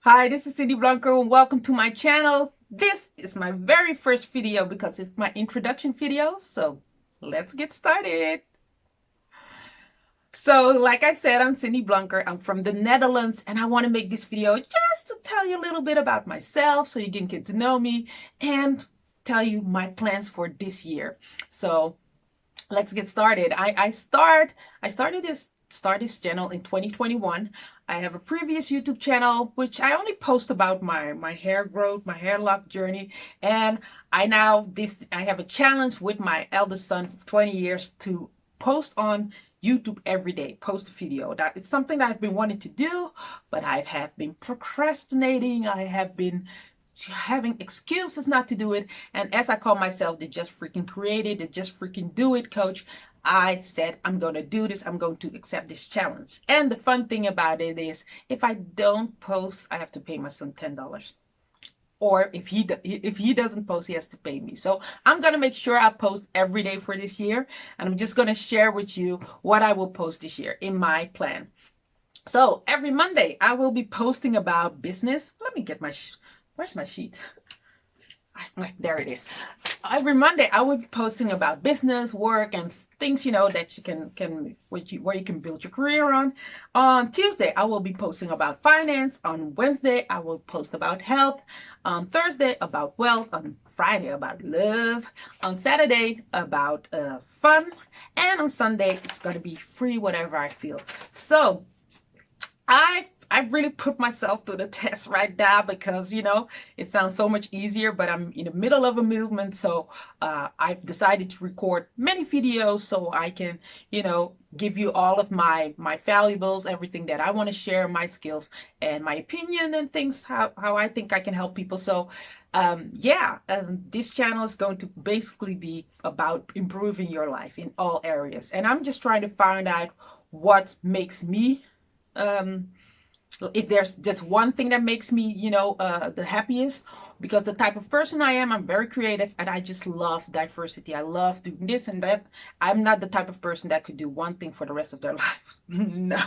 Hi, this is Cindy Blanco and welcome to my channel. This is my very first video because it's my introduction video, so let's get started. So like I said, I'm Cindy Blanker. I'm from the Netherlands and I want to make this video just to tell you a little bit about myself so you can get to know me and tell you my plans for this year. So let's get started. I started this channel in 2021. I have a previous YouTube channel which I only post about my hair growth, my hair lock journey, and I have a challenge with my eldest son for 20 years to post on YouTube every day, post a video. That it's something that I've been wanting to do, but I have been procrastinating. I have been having excuses not to do it. And as I call myself the just freaking created, the just freaking do it coach, I said, I'm going to do this. I'm going to accept this challenge. And the fun thing about it is if I don't post, I have to pay my son $10. Or if he doesn't post, he has to pay me. So I'm going to make sure I post every day for this year. And I'm just going to share with you what I will post this year in my plan. So every Monday, I will be posting about business. Let me get where's my sheet? There it is. Every Monday, I will be posting about business, work, and things, that you can where you can build your career on. On Tuesday, I will be posting about finance. On Wednesday, I will post about health. On Thursday, about wealth. On Friday, about love. On Saturday, about fun. And on Sunday, it's going to be free, whatever I feel. So I really put myself through the test right now because, it sounds so much easier, but I'm in the middle of a movement. So I've decided to record many videos so I can, give you all of my valuables, everything that I want to share, my skills and my opinion and things, how I think I can help people. So this channel is going to basically be about improving your life in all areas. And I'm just trying to find out what makes me if there's just one thing that makes me, the happiest, because the type of person I am, I'm very creative and I just love diversity. I love doing this and that. I'm not the type of person that could do one thing for the rest of their life. No.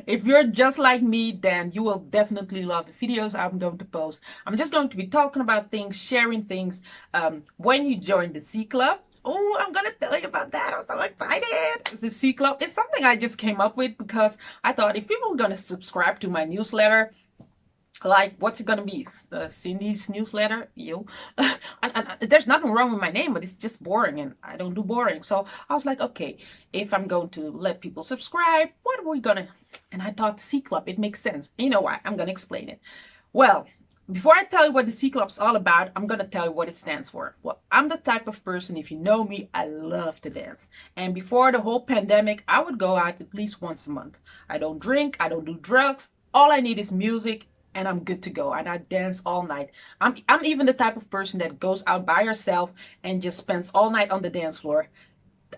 If you're just like me, then you will definitely love the videos I'm going to post. I'm just going to be talking about things, sharing things. When you join the C Club, oh, I'm gonna tell you about that. I'm so excited. The C Club is something I just came up with because I thought if people are gonna subscribe to my newsletter, like what's it gonna be? Cindy's newsletter? You? And there's nothing wrong with my name, but it's just boring, and I don't do boring. So I was like, okay, if I'm going to let people subscribe, what are we gonna? And I thought C Club, it makes sense. You know why? I'm gonna explain it. Well, before I tell you what the C Club is all about, I'm going to tell you what it stands for. Well, I'm the type of person, if you know me, I love to dance. And before the whole pandemic, I would go out at least once a month. I don't drink, I don't do drugs. All I need is music and I'm good to go. And I dance all night. I'm even the type of person that goes out by herself and just spends all night on the dance floor.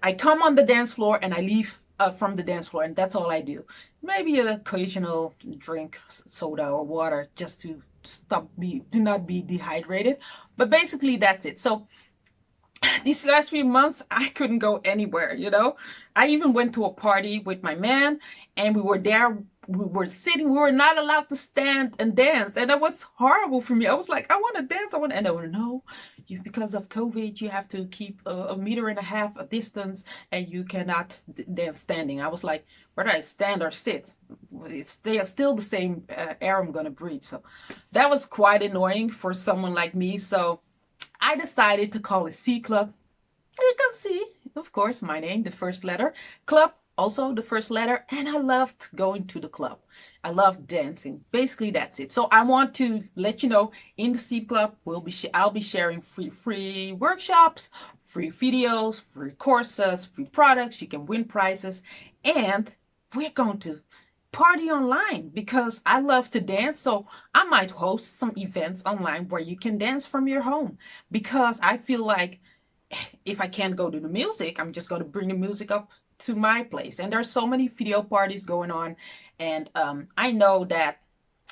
I come on the dance floor and I leave from the dance floor, and that's all I do. Maybe an occasional drink soda or water just to do not be dehydrated, but basically that's it. So these last few months I couldn't go anywhere. I even went to a party with my man and we were there, we were sitting, we were not allowed to stand and dance, and that was horrible for me. I was like, I want to dance, and I would know because of COVID you have to keep a meter and a half a distance and you cannot dance standing. I was like, whether I stand or sit, it's still the same air I'm gonna breathe. So that was quite annoying for someone like me. So I decided to call it C Club. You can see, of course, my name, the first letter. Club, also the first letter. And I loved going to the club. I love dancing. Basically, that's it. So I want to let you know, in the C Club, I'll be sharing free workshops, free videos, free courses, free products. You can win prizes. And we're going to party online because I love to dance. So I might host some events online where you can dance from your home, because I feel like if I can't go to the music, I'm just going to bring the music up to my place. And there's so many video parties going on, and I know that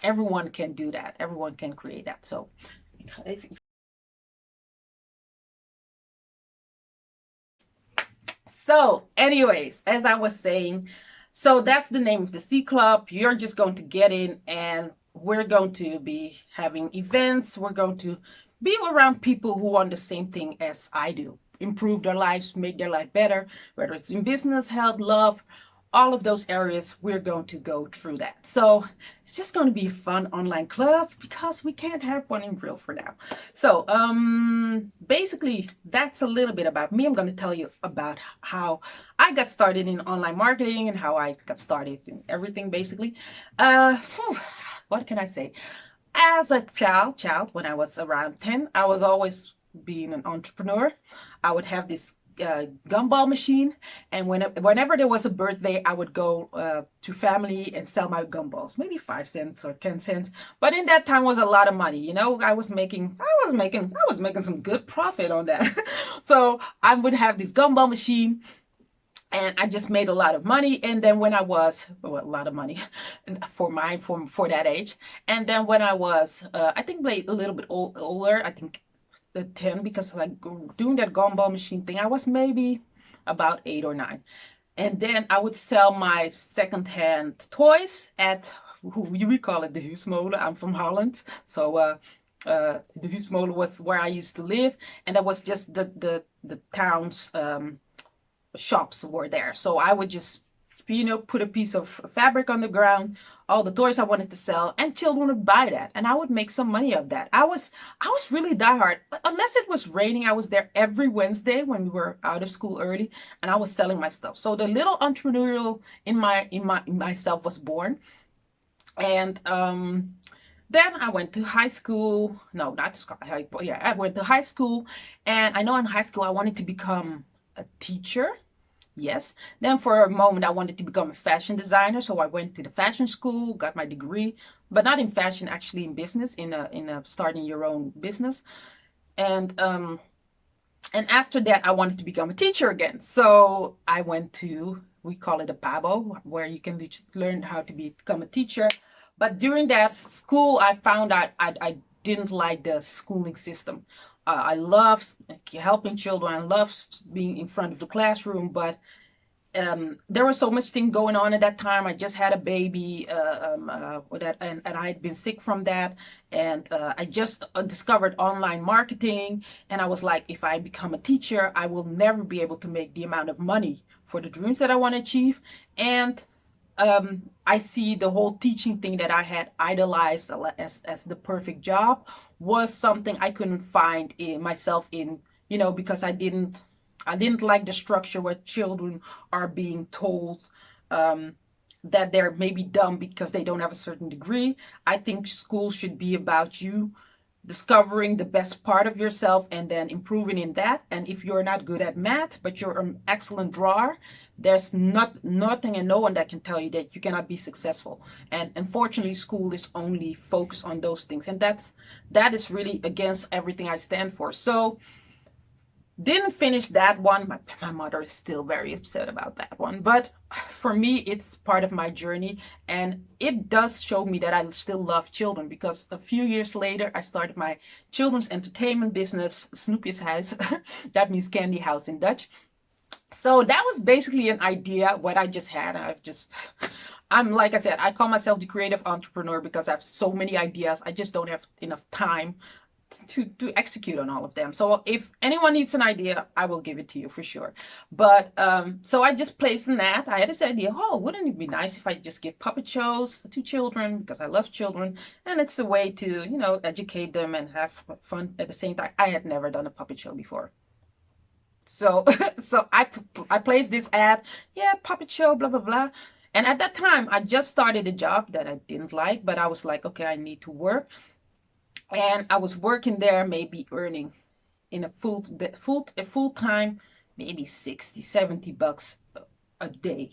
everyone can do that. Everyone can create that. So anyways, as I was saying, so that's the name of the C Club. You're just going to get in, and we're going to be having events. We're going to be around people who want the same thing as I do, improve their lives, make their life better, whether it's in business, health, love, all of those areas. We're going to go through that. So it's just going to be a fun online club because we can't have one in real for now. So basically that's a little bit about me. I'm going to tell you about how I got started in online marketing and how I got started in everything basically. What can I say? As a child, when I was around 10, I was always being an entrepreneur. I would have this gumball machine, and whenever there was a birthday, I would go to family and sell my gumballs, maybe 5 cents or 10 cents. But in that time was a lot of money, you know. I was making some good profit on that. So I would have this gumball machine, and I just made a lot of money. And then when I was, well, a lot of money for that age. And then when I was, I think like a little bit older, I think 10, because like doing that gumball machine thing, I was maybe about 8 or 9. And then I would sell my secondhand toys at, we call it the Huismolen. I'm from Holland. So the Huismolen was where I used to live. And that was just the town's shops were there. So I would just, you know, put a piece of fabric on the ground, all the toys I wanted to sell, and children would buy that, and I would make some money of that. I was really diehard. Unless it was raining, I was there every Wednesday when we were out of school early, and I was selling my stuff. So the little entrepreneurial in myself was born. And then I went to high school. No, not high. Yeah, I went to high school, and I know in high school I wanted to become a teacher. Yes. Then for a moment I wanted to become a fashion designer, so I went to the fashion school, got my degree, but not in fashion, actually in business, in a starting your own business. And after that I wanted to become a teacher again. So I went to, we call it a PABO, where you can learn how to become a teacher. But during that school I found out I didn't like the schooling system. I love helping children. I love being in front of the classroom, but there was so much thing going on at that time. I just had a baby, and I had been sick from that, and I just discovered online marketing, and I was like, if I become a teacher, I will never be able to make the amount of money for the dreams that I want to achieve. And I see the whole teaching thing that I had idolized as the perfect job was something I couldn't find in myself in, you know, because I didn't like the structure where children are being told that they're maybe dumb because they don't have a certain degree. I think school should be about you discovering the best part of yourself and then improving in that. And if you're not good at math, but you're an excellent drawer, there's nothing and no one that can tell you that you cannot be successful. And unfortunately, school is only focused on those things. And that is really against everything I stand for. So didn't finish that one. My mother is still very upset about that one. But for me, it's part of my journey. And it does show me that I still love children, because a few years later, I started my children's entertainment business, Snoepjes Huis. That means candy house in Dutch. So that was basically an idea, what I just had. I'm, like I said, I call myself the creative entrepreneur because I have so many ideas. I just don't have enough time to execute on all of them. So if anyone needs an idea, I will give it to you for sure. But so I just placed an ad. I had this idea, oh, wouldn't it be nice if I just give puppet shows to children, because I love children, and it's a way to, you know, educate them and have fun at the same time. I had never done a puppet show before. So so I placed this ad, yeah, puppet show, blah blah blah. And at that time I just started a job that I didn't like, but I was like, okay, I need to work. And I was working there, maybe earning in a full time, maybe 60-70 bucks a day.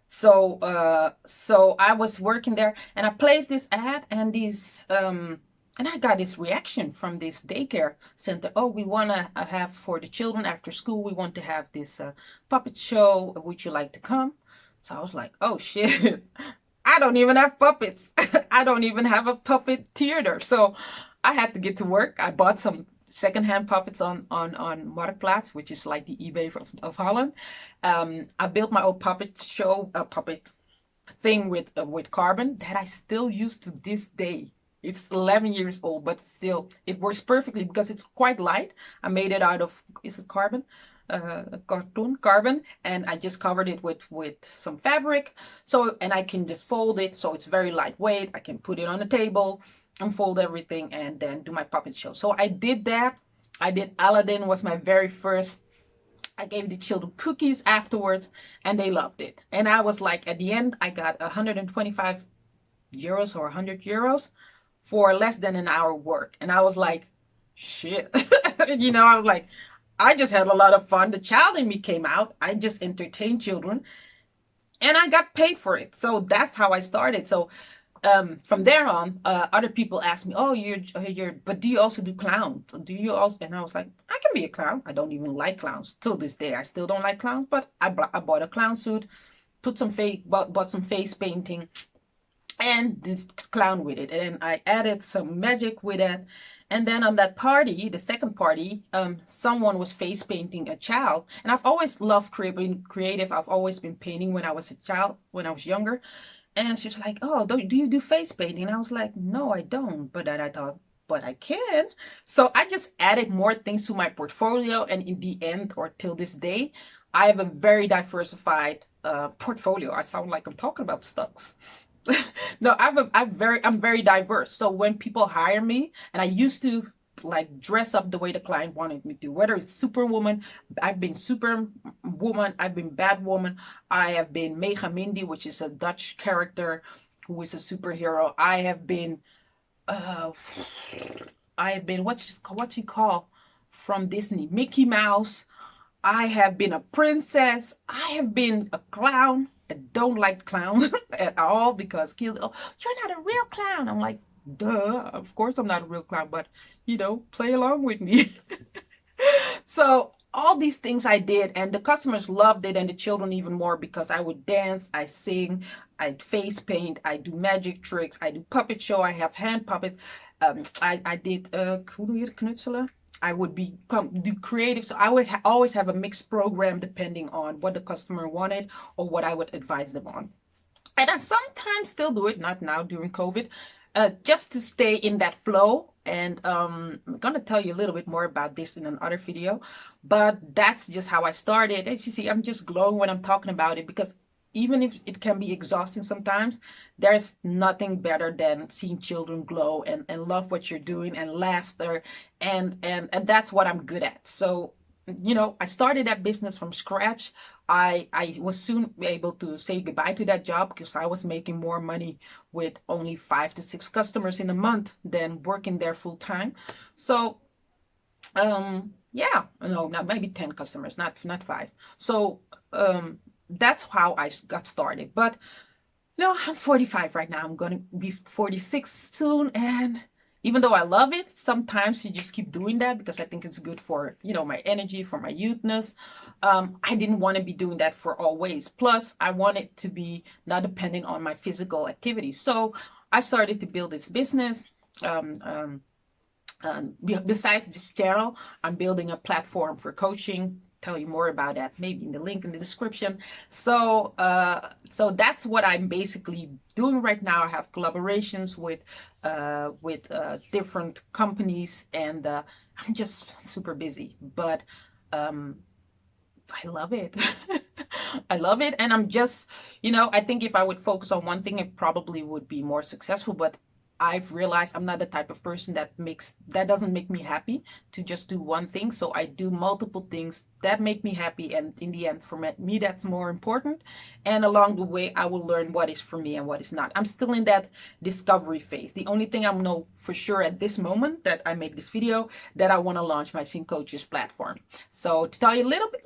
So I was working there, and I placed this ad, and and I got this reaction from this daycare center. Oh, we want to have for the children after school, we want to have this puppet show. Would you like to come? So I was like, oh shit. I don't even have puppets. I don't even have a puppet theater. So I had to get to work. I bought some secondhand puppets on Marktplaats, which is like the eBay of Holland. I built my own puppet show, thing with carbon that I still use to this day. It's 11 years old, but still it works perfectly because it's quite light. I made it out of, is it carbon? Carbon, and I just covered it with some fabric. So, and I can just fold it, so it's very lightweight. I can put it on the table, unfold everything, and then do my puppet show. So I did that. I did Aladdin, was my very first. I gave the children cookies afterwards, and they loved it. And I was like, at the end, I got 125 euros or 100 euros for less than an hour work. And I was like, shit. I was like, I just had a lot of fun. The child in me came out. I just entertained children, and I got paid for it. So that's how I started. So from there on, other people asked me, "Oh, but do you also do clown? Do you also?" And I was like, "I can be a clown. I don't even like clowns till this day. I still don't like clowns, but I bought a clown suit, bought some face painting, and this clown with it, and I added some magic with it. And then on that party, the second party, someone was face painting a child, and I've always loved creative. I've always been painting when I was a child, when I was younger. And she's like, "Oh, do you do face painting?" And I was like, "No, I don't." But then I thought, but I can. So I just added more things to my portfolio, and in the end, or till this day, I have a very diversified portfolio. I sound like I'm talking about stocks. No, I'm very diverse. So when people hire me, and I used to like dress up the way the client wanted me to, whether it's Superwoman, I've been Superwoman, I've been Batwoman, I have been Megamindi, which is a Dutch character who is a superhero. Uh I have been what's he called from Disney? Mickey Mouse. I have been a princess. I have been a clown. I don't like clown at all because kids, "Oh, you're not a real clown." I'm like, duh, of course I'm not a real clown, but play along with me. So all these things I did, and the customers loved it, and the children even more, because I would dance, I sing, I face paint, I do magic tricks, I do puppet show, I have hand puppets. I did knutselen. I would do creative. So I would always have a mixed program depending on what the customer wanted or what I would advise them on. And I sometimes still do it, not now during COVID, just to stay in that flow. And I'm going to tell you a little bit more about this in another video, but that's just how I started. As you see, I'm just glowing when I'm talking about it, because even if it can be exhausting sometimes, there's nothing better than seeing children glow and love what you're doing, and laughter, and that's what I'm good at. So I started that business from scratch. I was soon able to say goodbye to that job because I was making more money with only 5 to 6 customers in a month than working there full time. So yeah, no, not maybe 10 customers, not 5. So that's how I got started. But I'm 45 right now. I'm going to be 46 soon, and even though I love it, sometimes you just keep doing that because I think it's good for my energy, for my youthness. I didn't want to be doing that for always. Plus, I wanted to be not depending on my physical activity. So I started to build this business. Besides this channel, I'm building a platform for coaching. Tell you more about that maybe in the link in the description. So that's what I'm basically doing right now. I have collaborations with different companies, and I'm just super busy, but I love it. I love it, and I'm just I think if I would focus on one thing, it probably would be more successful. But I've realized I'm not the type of person that doesn't make me happy to just do one thing. So I do multiple things that make me happy, and in the end, for me, that's more important. And along the way, I will learn what is for me and what is not. I'm still in that discovery phase. The only thing I know for sure at this moment that I make this video, that I want to launch my SynCoaches platform. So to tell you a little bit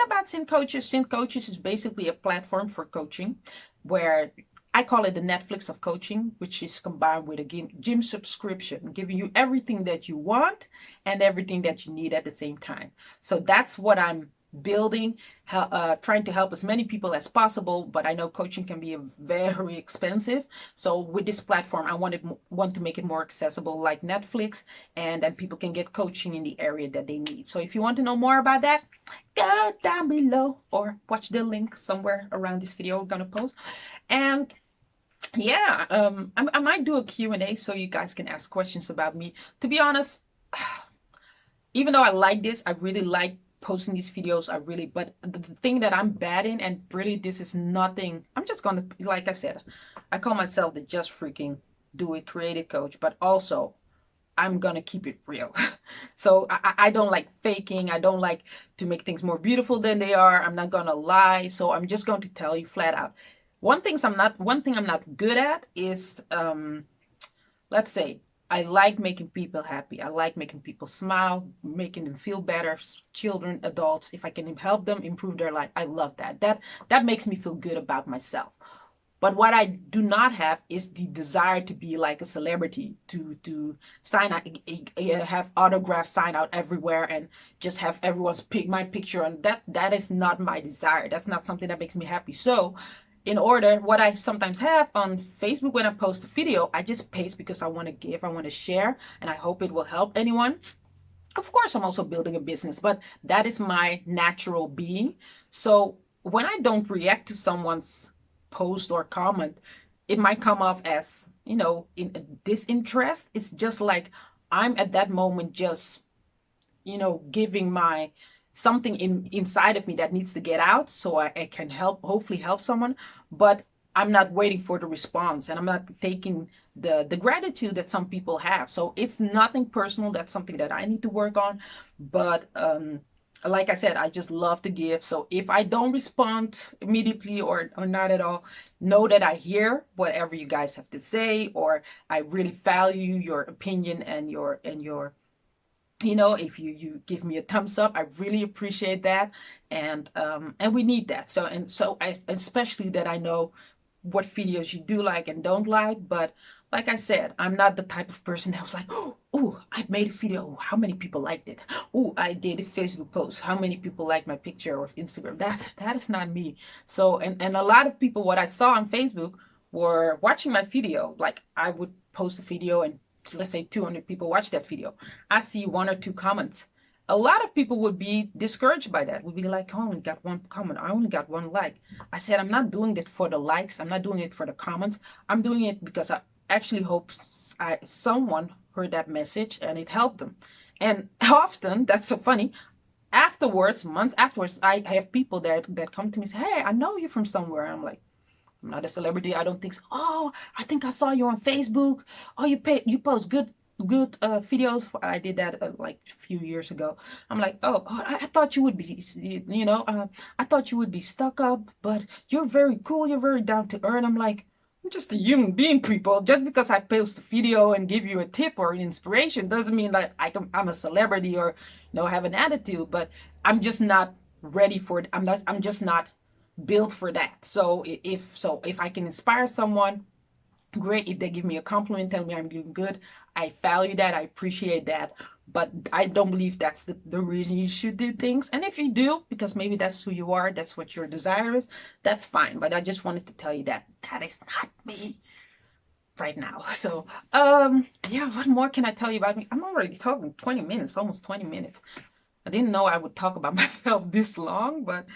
about SynCoaches is basically a platform for coaching where I call it the Netflix of coaching, which is combined with a gym subscription, giving you everything that you want and everything that you need at the same time. So that's what I'm building, trying to help as many people as possible. But I know coaching can be very expensive. So with this platform, I want to make it more accessible, like Netflix, and then people can get coaching in the area that they need. So if you want to know more about that, go down below or watch the link somewhere around this video we're gonna post. And yeah, I might do a Q&A so you guys can ask questions about me. To be honest, even though I like this, I really like posting these videos. But the thing that I'm bad in, and really this is nothing, I'm just gonna, like I said, I call myself the just freaking do it creative coach, but also I'm gonna keep it real. So I don't like faking. I don't like to make things more beautiful than they are. I'm not gonna lie. So I'm just going to tell you flat out. One thing I'm not good at is, let's say, I like making people happy. I like making people smile, making them feel better, children, adults. If I can help them improve their life, I love that. That makes me feel good about myself. But what I do not have is the desire to be like a celebrity, to sign out, have autographs sign out everywhere, and just have everyone's pick my picture. And that is not my desire. That's not something that makes me happy. So in order, what I sometimes have on Facebook when I post a video, I just paste because I want to give, I want to share, and I hope it will help anyone. Of course, I'm also building a business, but that is my natural being. So when I don't react to someone's post or comment, it might come off as, in disinterest. It's just like I'm at that moment just, giving my something inside of me that needs to get out so I can hopefully help someone. But I'm not waiting for the response, and I'm not taking the gratitude that some people have. So it's nothing personal. That's something that I need to work on. But like I said, I just love to give. So if I don't respond immediately or not at all, know that I hear whatever you guys have to say, or I really value your opinion and your if you give me a thumbs up, I really appreciate that. And we need that. So I especially that I know what videos you do like and don't like. But like I said, I'm not the type of person that was like, oh, I made a video, how many people liked it? Oh, I did a Facebook post, how many people liked my picture, or Instagram? That is not me. So and a lot of people, what I saw on Facebook, were watching my video. Like I would post a video and let's say 200 people watch that video. I see 1 or 2 comments. A lot of people would be discouraged by that, would be like, oh, I only got 1 comment, I only got 1 like. I said, I'm not doing it for the likes, I'm not doing it for the comments. I'm doing it because I actually hope someone heard that message and it helped them. And often, that's so funny, afterwards, months afterwards, I have people that come to me and say, hey, I know you from somewhere. I'm like, I'm not a celebrity. I don't think so. Oh, I think I saw you on Facebook. Oh, you post good videos. I did that like a few years ago. I'm like, oh, I thought you would be, I thought you would be stuck up, but you're very cool. You're very down to earth. I'm like, I'm just a human being, people. Just because I post a video and give you a tip or an inspiration doesn't mean that I'm a celebrity or have an attitude. But I'm just not ready for it. I'm just not built for that. So if I can inspire someone, great. If they give me a compliment, tell me I'm doing good, I value that, I appreciate that. But I don't believe that's the reason you should do things. And if you do, because maybe that's who you are, that's what your desire is, that's fine. But I just wanted to tell you that is not me right now. So yeah, what more can I tell you about me? I'm already talking 20 minutes, almost 20 minutes. I didn't know I would talk about myself this long, but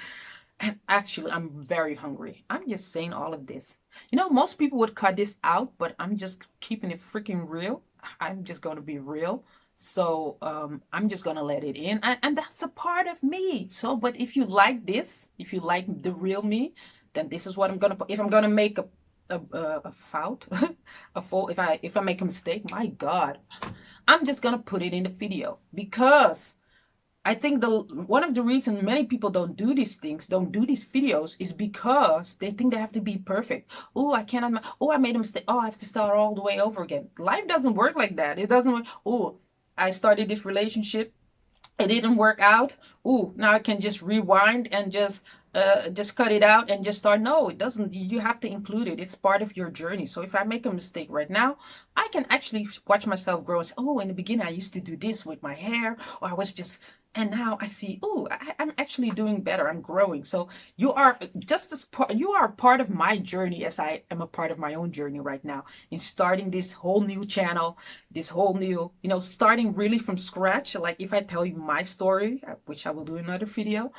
and actually, I'm very hungry. I'm just saying all of this. Most people would cut this out, but I'm just keeping it freaking real. I'm just going to be real. So I'm just going to let it in. And that's a part of me. So, but if you like this, if you like the real me, then this is what I'm going to put. If I'm going to make a fault, a fault, if I make a mistake, my God, I'm just going to put it in the video, because I think one of the reasons many people don't do these things, don't do these videos, is because they think they have to be perfect. Oh, I cannot. Oh, I made a mistake. Oh, I have to start all the way over again. Life doesn't work like that. It doesn't work. Oh, I started this relationship. It didn't work out. Oh, now I can just rewind and just cut it out and just start. No, it doesn't. You have to include it. It's part of your journey. So if I make a mistake right now, I can actually watch myself grow and say, oh, in the beginning I used to do this with my hair, or I was just, And now I see, oh, I'm actually doing better. I'm growing. So you are just as part, you are part of my journey as I am a part of my own journey right now in starting this whole new channel, this whole new, starting really from scratch. Like if I tell you my story, which I will do in another video,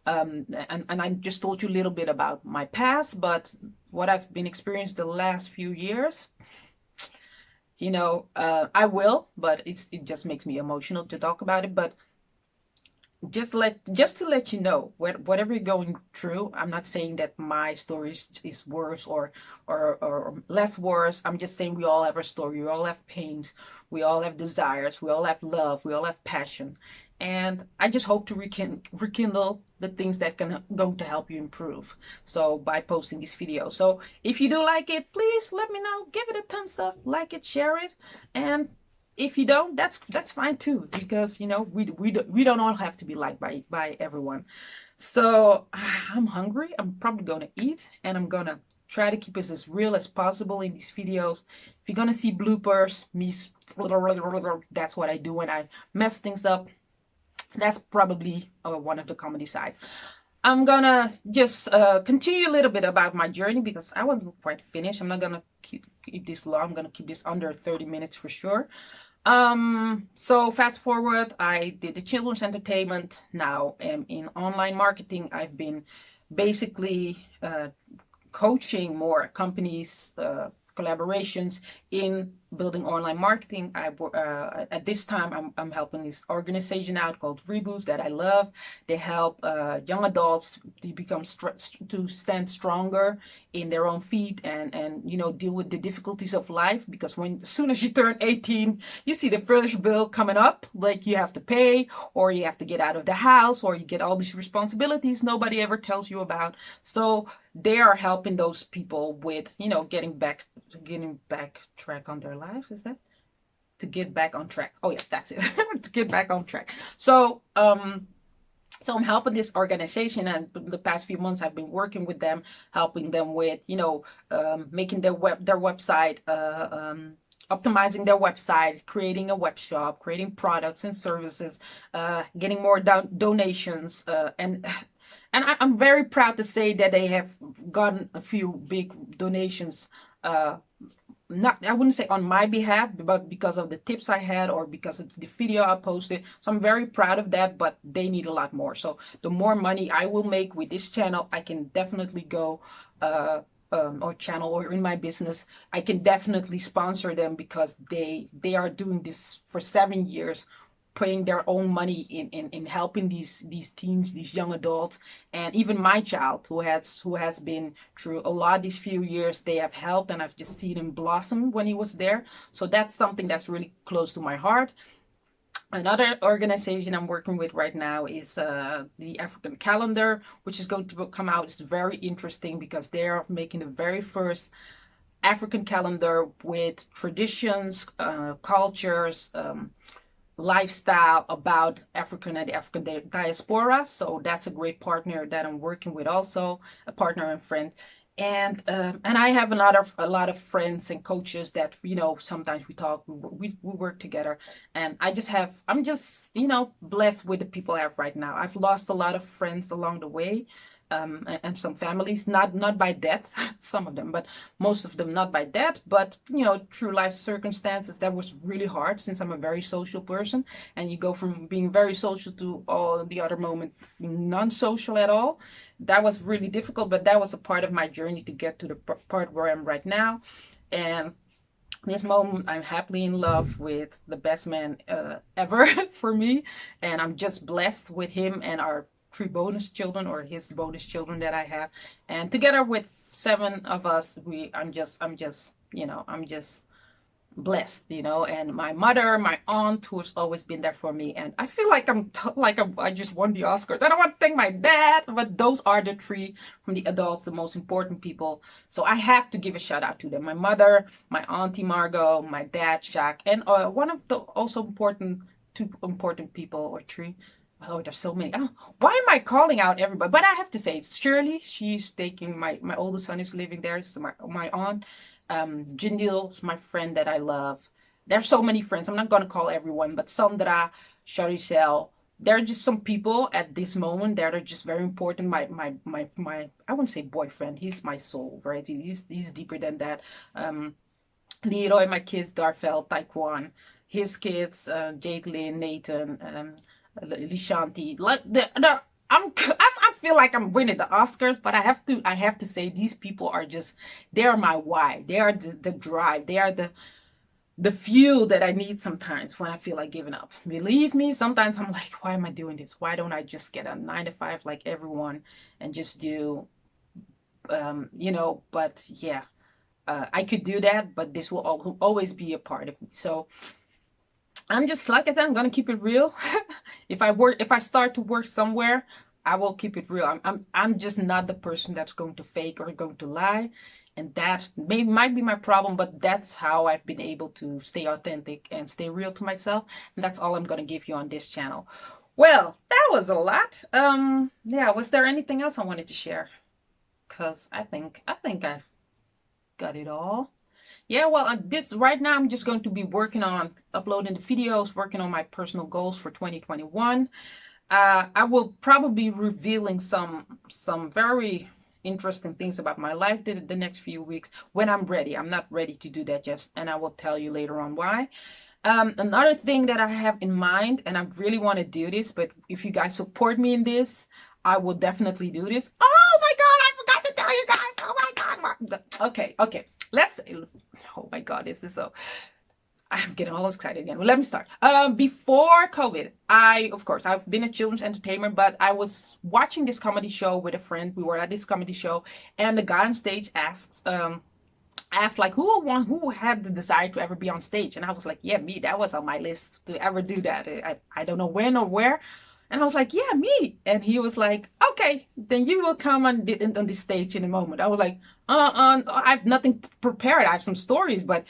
and I just told you a little bit about my past, but what I've been experiencing the last few years, I will, but it just makes me emotional to talk about it. But just to let you know, whatever you're going through, I'm not saying that my story is worse or less worse. I'm just saying we all have a story, we all have pains, we all have desires, we all have love, we all have passion. And I just hope to rekindle the things that can going to help you improve, so by posting this video. So if you do like it, please let me know, give it a thumbs up, like it, share it. And if you don't, that's fine too, because we don't all have to be liked by everyone. So I'm hungry. I'm probably gonna eat, and I'm gonna try to keep it as real as possible in these videos. If you're gonna see bloopers, me, that's what I do when I mess things up. That's probably one of the comedy side. I'm gonna just continue a little bit about my journey, because I wasn't quite finished. I'm not gonna keep this long. I'm gonna keep this under 30 minutes for sure. So fast forward, I did the children's entertainment. Now am in online marketing. I've been basically coaching more companies, collaborations in building online marketing. At this time, I'm helping this organization out called Reboost that I love. They help young adults to become to stand stronger in their own feet, and deal with the difficulties of life. Because as soon as you turn 18, you see the first bill coming up, like you have to pay, or you have to get out of the house, or you get all these responsibilities nobody ever tells you about. So they are helping those people with getting back track on their lives. Is that to get back on track? Oh yeah, that's it. To get back on track. So I'm helping this organization, and the past few months I've been working with them, helping them with making their website, optimizing their website, creating a web shop, creating products and services, getting more donations, and I'm very proud to say that they have gotten a few big donations. Not, I wouldn't say on my behalf, but because of the tips I had, or because of the video I posted. So I'm very proud of that, but they need a lot more. So the more money I will make with this channel, I can definitely go, or channel, or in my business, I can definitely sponsor them, because they are doing this for 7 years, putting their own money in helping these teens, these young adults. And even my child, who has been through a lot these few years, they have helped, and I've just seen him blossom when he was there. So that's something that's really close to my heart. Another organization I'm working with right now is the African Calendar, which is going to come out. It's very interesting, because they're making the very first African calendar with traditions, cultures, lifestyle about African and the African diaspora. So that's a great partner that I'm working with, also a partner and friend. And I have a lot of friends and coaches that sometimes we talk, we work together. And I'm just blessed with the people I have right now. I've lost a lot of friends along the way, and some families, not by death, some of them, but most of them not by death, but through life circumstances. That was really hard, since I'm a very social person, and you go from being very social to all the other moment non-social at all. That was really difficult, but that was a part of my journey to get to the part where I'm right now. And this moment, I'm happily in love with the best man ever for me, and I'm just blessed with him and our 3 bonus children, or his bonus children that I have. And together with 7 of us, I'm just blessed, and my mother, my aunt, who has always been there for me. And I feel like I just won the Oscars. I don't want to thank my dad, but those are the 3 from the adults, the most important people. So I have to give a shout out to them. My mother, my auntie Margot, my dad Jacques, and one of the also 2 important people, or 3. Oh, there's so many. Oh, why am I calling out everybody? But I have to say, it's Shirley. She's taking my oldest son is living there. So my aunt, Jindil's my friend that I love. There's so many friends. I'm not going to call everyone, but Sandra, Charicel, there are just some people at this moment that are just very important. My I wouldn't say boyfriend. He's my soul, right? He's deeper than that. Leroy, my kids, Darfel, Taekwon, his kids, Jake Nathan, Lishanti. Like I feel like I'm winning the Oscars, but I have to say these people are just, they are my why. They are the drive. They are the fuel that I need sometimes when I feel like giving up. Believe me, sometimes I'm like, why am I doing this? Why don't I just get a 9 to 5 like everyone and just do, but yeah, I could do that, but this will always be a part of me. So I'm just, like I said, I'm gonna keep it real. If I start to work somewhere, I will keep it real. I'm just not the person that's going to fake or going to lie, and that might be my problem. But that's how I've been able to stay authentic and stay real to myself, and that's all I'm gonna give you on this channel. Well, that was a lot. Yeah. Was there anything else I wanted to share? Cause I think I've got it all. Yeah, well, this right now I'm just going to be working on uploading the videos, working on my personal goals for 2021. I will probably be revealing some very interesting things about my life the next few weeks when I'm ready. I'm not ready to do that just, and I will tell you later on why. Another thing that I have in mind, and I really want to do this, but if you guys support me in this, I will definitely do this. Oh my God, I forgot to tell you guys. Oh my God. Okay. Let's, oh my God, this is so, I'm getting all excited again. Well, let me start. Before COVID, of course, I've been a children's entertainer, but I was watching this comedy show with a friend. We were at this comedy show, and the guy on stage asked like who had the desire to ever be on stage, and I was like, yeah, me. That was on my list to ever do that. I don't know when or where, and I was like, yeah, me. And he was like, okay, then you will come on the stage in a moment. I was like, I have nothing prepared. I have some stories, but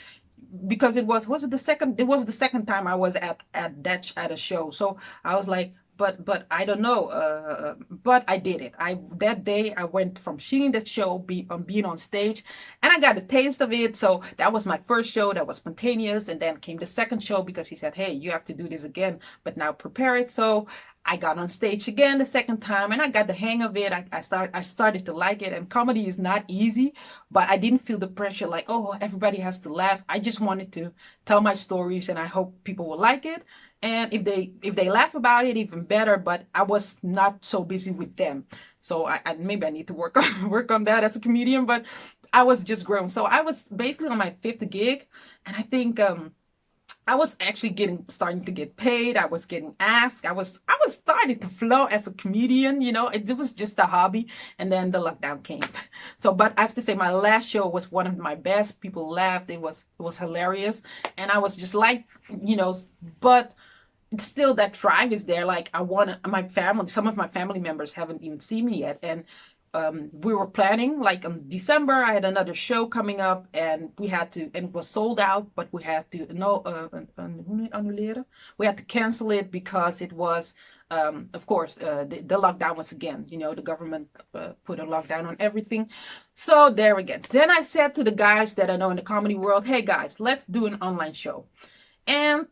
because it was the second time I was at a show, so I was like, but I don't know, but I did it. I That day I went from seeing the show, being on stage, and I got a taste of it. So that was my first show that was spontaneous, and then came the second show because he said, hey, you have to do this again, but now prepare it. So I got on stage again the second time, and I got the hang of it. I started to like it, and comedy is not easy, but I didn't feel the pressure like, oh, everybody has to laugh. I just wanted to tell my stories, and I hope people will like it. And if they laugh about it, even better. But I was not so busy with them, so I maybe I need to work on that as a comedian. But I was just grown, so I was basically on my fifth gig, and I think I was actually starting to get paid. I was getting asked. I was starting to flow as a comedian. It was just a hobby, and then the lockdown came. So, but I have to say, my last show was one of my best. People laughed. It was hilarious, and I was just like, but still that drive is there. Like, I want to, my family, some of my family members haven't even seen me yet, and we were planning, like, in December I had another show coming up, and it was sold out, but we had to no annuleren. We had to cancel it because it was, of course, the lockdown was again, the government put a lockdown on everything. So there again, then I said to the guys that I know in the comedy world, hey guys, let's do an online show. And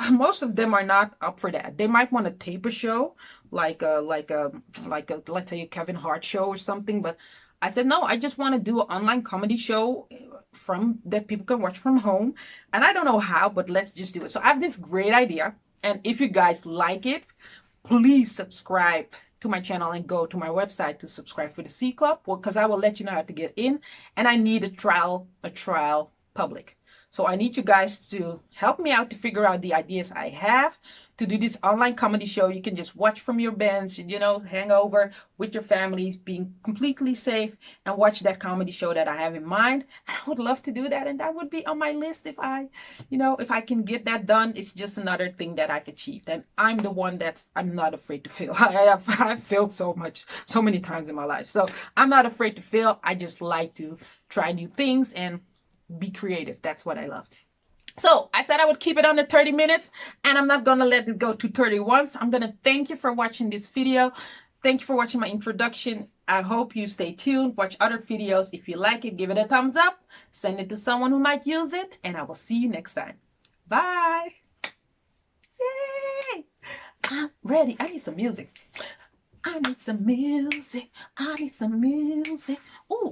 most of them are not up for that. They might want to tape a show, like a let's say a Kevin Hart show or something. But I said no. I just want to do an online comedy show from that people can watch from home. And I don't know how, but let's just do it. So I have this great idea, and if you guys like it, please subscribe to my channel and go to my website to subscribe for the C Club, because I will let you know how to get in. And I need a trial public. So I need you guys to help me out to figure out the ideas I have to do this online comedy show. You can just watch from your bench, hang over with your family, being completely safe, and watch that comedy show that I have in mind. I would love to do that, and that would be on my list if I can get that done. It's just another thing that I've achieved, and I'm the one I'm not afraid to fail. I've failed so many times in my life, so I'm not afraid to fail. I just like to try new things and be creative. That's what I love. So I said I would keep it under 30 minutes, and I'm not going to let this go to 31. So I'm going to thank you for watching this video. Thank you for watching my introduction. I hope you stay tuned. Watch other videos. If you like it, give it a thumbs up. Send it to someone who might use it. And I will see you next time. Bye. Yay! I'm ready. I need some music. I need some music. I need some music. Ooh.